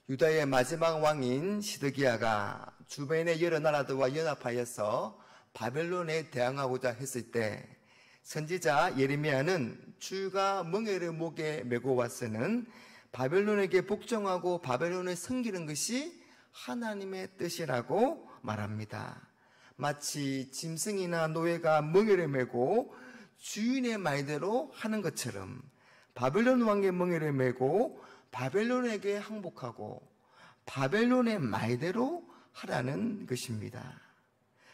유다의 마지막 왕인 시드기야가 주변의 여러 나라들과 연합하여서 바벨론에 대항하고자 했을 때 선지자 예레미야는 주가 멍에를 목에 메고 와서는 바벨론에게 복종하고 바벨론을 섬기는 것이 하나님의 뜻이라고 말합니다. 마치 짐승이나 노예가 멍에를 메고 주인의 말대로 하는 것처럼 바벨론 왕의 멍에를 메고 바벨론에게 항복하고 바벨론의 말대로 하라는 것입니다.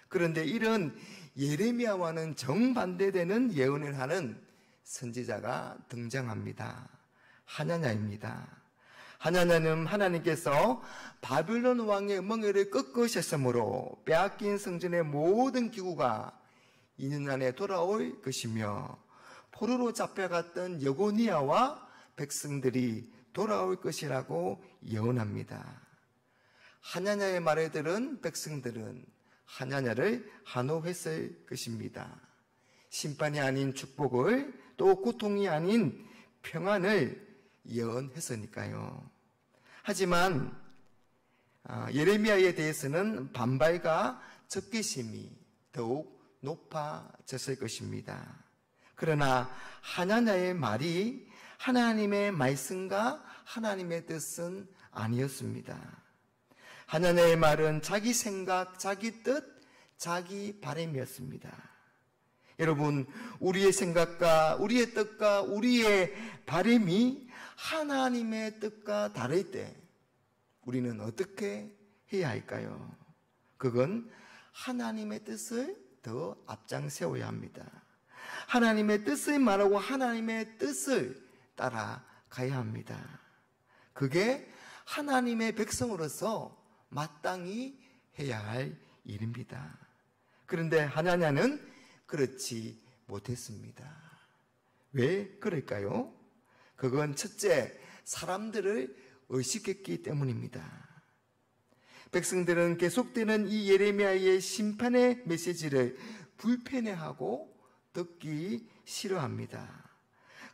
그런데 이런 예레미야와는 정반대되는 예언을 하는 선지자가 등장합니다. 하나냐입니다. 하나냐는 하나님께서 바벨론 왕의 멍에를 꺾으셨으므로 빼앗긴 성전의 모든 기구가 2년 안에 돌아올 것이며 포로로 잡혀갔던 여고니아와 백성들이 돌아올 것이라고 예언합니다. 하나냐의 말을 들은 백성들은 하나냐를 한호했을 것입니다. 심판이 아닌 축복을, 또 고통이 아닌 평안을 예언했으니까요. 하지만 예레미야에 대해서는 반발과 적개심이 더욱 높아졌을 것입니다. 그러나 하나냐의 말이 하나님의 말씀과 하나님의 뜻은 아니었습니다. 하나냐의 말은 자기 생각, 자기 뜻, 자기 바람이었습니다. 여러분, 우리의 생각과 우리의 뜻과 우리의 바람이 하나님의 뜻과 다를 때 우리는 어떻게 해야 할까요? 그건 하나님의 뜻을 더 앞장세워야 합니다. 하나님의 뜻을 말하고 하나님의 뜻을 따라가야 합니다. 그게 하나님의 백성으로서 마땅히 해야 할 일입니다. 그런데 하나냐는 그렇지 못했습니다. 왜 그럴까요? 그건 첫째, 사람들을 의식했기 때문입니다. 백성들은 계속되는 이 예레미야의 심판의 메시지를 불편해하고 듣기 싫어합니다.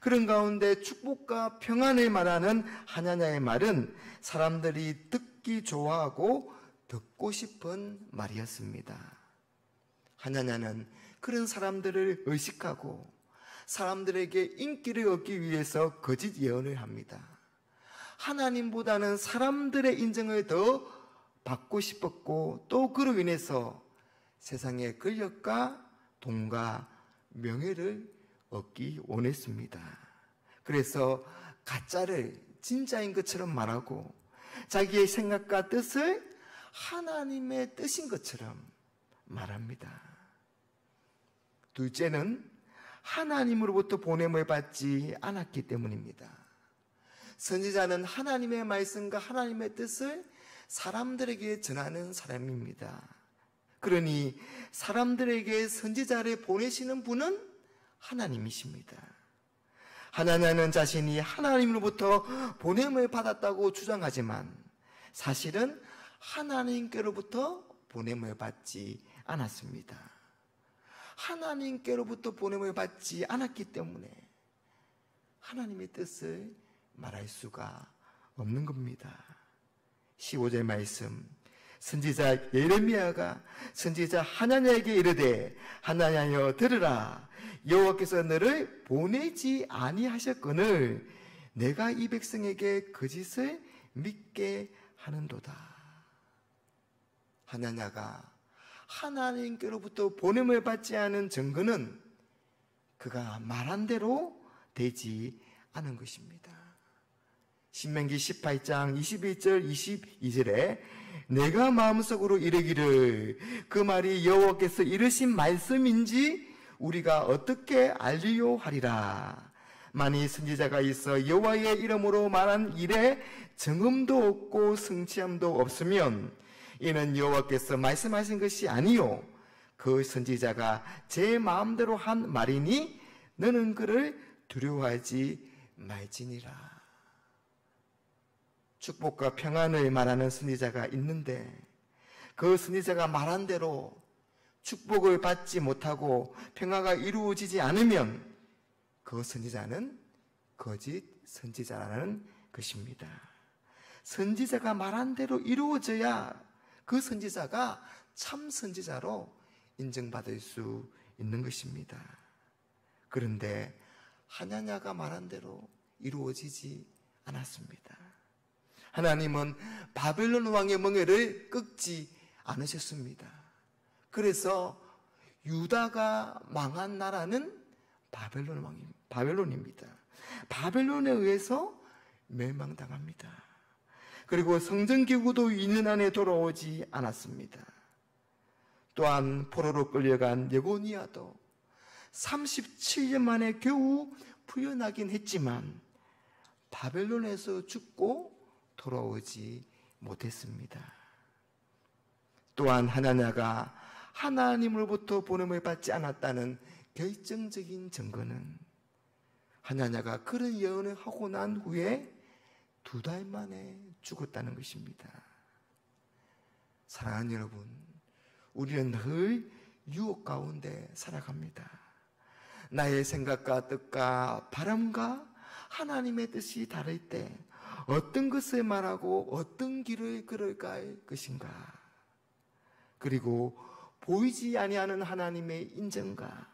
그런 가운데 축복과 평안을 말하는 하나냐의 말은 사람들이 듣기 좋아하고 듣고 싶은 말이었습니다. 하나냐는 그런 사람들을 의식하고 사람들에게 인기를 얻기 위해서 거짓 예언을 합니다. 하나님보다는 사람들의 인정을 더 받고 싶었고 또 그로 인해서 세상의 권력과 돈과 명예를 얻기 원했습니다. 그래서 가짜를 진짜인 것처럼 말하고 자기의 생각과 뜻을 하나님의 뜻인 것처럼 말합니다. 둘째는 하나님으로부터 보냄을 받지 않았기 때문입니다. 선지자는 하나님의 말씀과 하나님의 뜻을 사람들에게 전하는 사람입니다. 그러니 사람들에게 선지자를 보내시는 분은 하나님이십니다. 하나냐는 자신이 하나님으로부터 보냄을 받았다고 주장하지만 사실은 하나님께로부터 보냄을 받지 않았습니다. 하나님께로부터 보냄을 받지 않았기 때문에 하나님의 뜻을 말할 수가 없는 겁니다. 15절 말씀, 선지자 예레미야가 선지자 하나냐에게 이르되 하나냐여 들으라, 여호와께서 너를 보내지 아니하셨거늘 내가 이 백성에게 거짓을 믿게 하는도다. 하나냐가 하나님께로부터 보냄을 받지 않은 증거는 그가 말한 대로 되지 않은 것입니다. 신명기 18장 21절 22절에 내가 마음속으로 이르기를 그 말이 여호와께서 이르신 말씀인지 우리가 어떻게 알리요 하리라. 만일 선지자가 있어 여호와의 이름으로 말한 일에 정음도 없고 성취함도 없으면 이는 여호와께서 말씀하신 것이 아니요 그 선지자가 제 마음대로 한 말이니 너는 그를 두려워하지 말지니라. 축복과 평안을 말하는 선지자가 있는데 그 선지자가 말한 대로 축복을 받지 못하고 평화가 이루어지지 않으면 그 선지자는 거짓 선지자라는 것입니다. 선지자가 말한 대로 이루어져야 그 선지자가 참 선지자로 인정받을 수 있는 것입니다. 그런데 하나냐가 말한 대로 이루어지지 않았습니다. 하나님은 바벨론 왕의 멍에를 꺾지 않으셨습니다. 그래서 유다가 망한 나라는 바벨론입니다. 바벨론에 의해서 멸망당합니다. 그리고 성전기구도 2년 안에 돌아오지 않았습니다. 또한 포로로 끌려간 예고니아도 37년 만에 겨우 풀려나긴 했지만 바벨론에서 죽고 돌아오지 못했습니다. 또한 하나냐가 하나님으로부터 보냄을 받지 않았다는 결정적인 증거는 하나냐가 그런 예언을 하고 난 후에 2달 만에 죽었다는 것입니다. 사랑하는 여러분, 우리는 늘 유혹 가운데 살아갑니다. 나의 생각과 뜻과 바람과 하나님의 뜻이 다를 때 어떤 것을 말하고 어떤 길을 걸어가 할 것인가? 그리고 보이지 아니하는 하나님의 인정과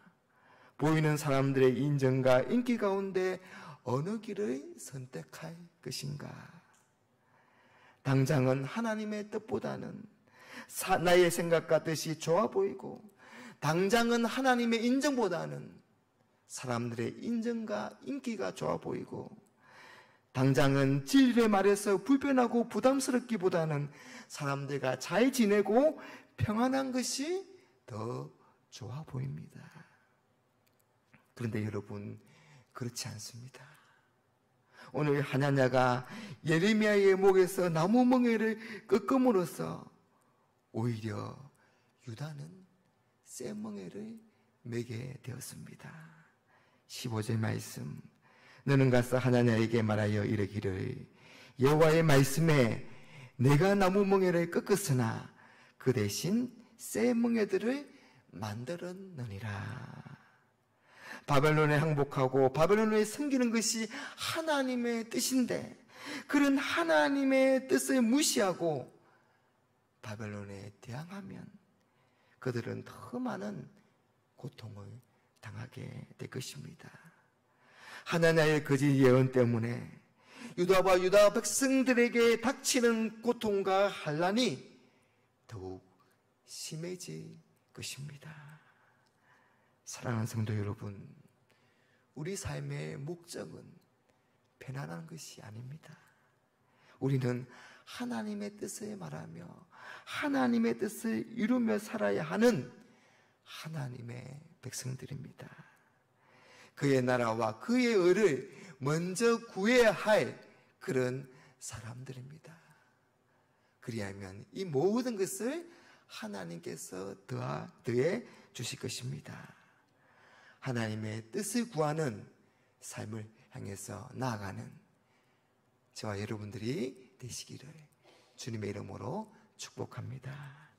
보이는 사람들의 인정과 인기 가운데 어느 길을 선택할 것인가? 당장은 하나님의 뜻보다는 나의 생각과 뜻이 좋아 보이고 당장은 하나님의 인정보다는 사람들의 인정과 인기가 좋아 보이고 당장은 진리를 말해서 불편하고 부담스럽기보다는 사람들과 잘 지내고 평안한 것이 더 좋아 보입니다. 그런데 여러분, 그렇지 않습니다. 오늘 하나냐가 예레미야의 목에서 나무 멍에를 꺾음으로써 오히려 유다는 새 멍에를 매게 되었습니다. 15절 말씀, 너는 가서 하나냐에게 말하여 이르기를 여호와의 말씀에 내가 나무 멍에를 꺾었으나 그 대신 새 멍에들을 만들었느니라. 바벨론에 항복하고 바벨론에 섬기는 것이 하나님의 뜻인데 그런 하나님의 뜻을 무시하고 바벨론에 대항하면 그들은 더 많은 고통을 당하게 될 것입니다. 하나냐의 거짓 예언 때문에 유다와 유다 백성들에게 닥치는 고통과 환난이 더욱 심해질 것입니다. 사랑하는 성도 여러분, 우리 삶의 목적은 편안한 것이 아닙니다. 우리는 하나님의 뜻을 말하며 하나님의 뜻을 이루며 살아야 하는 하나님의 백성들입니다. 그의 나라와 그의 의를 먼저 구해야 할 그런 사람들입니다. 그리하면 이 모든 것을 하나님께서 더해 주실 것입니다. 하나님의 뜻을 구하는 삶을 향해서 나아가는 저와 여러분들이 되시기를 주님의 이름으로 축복합니다.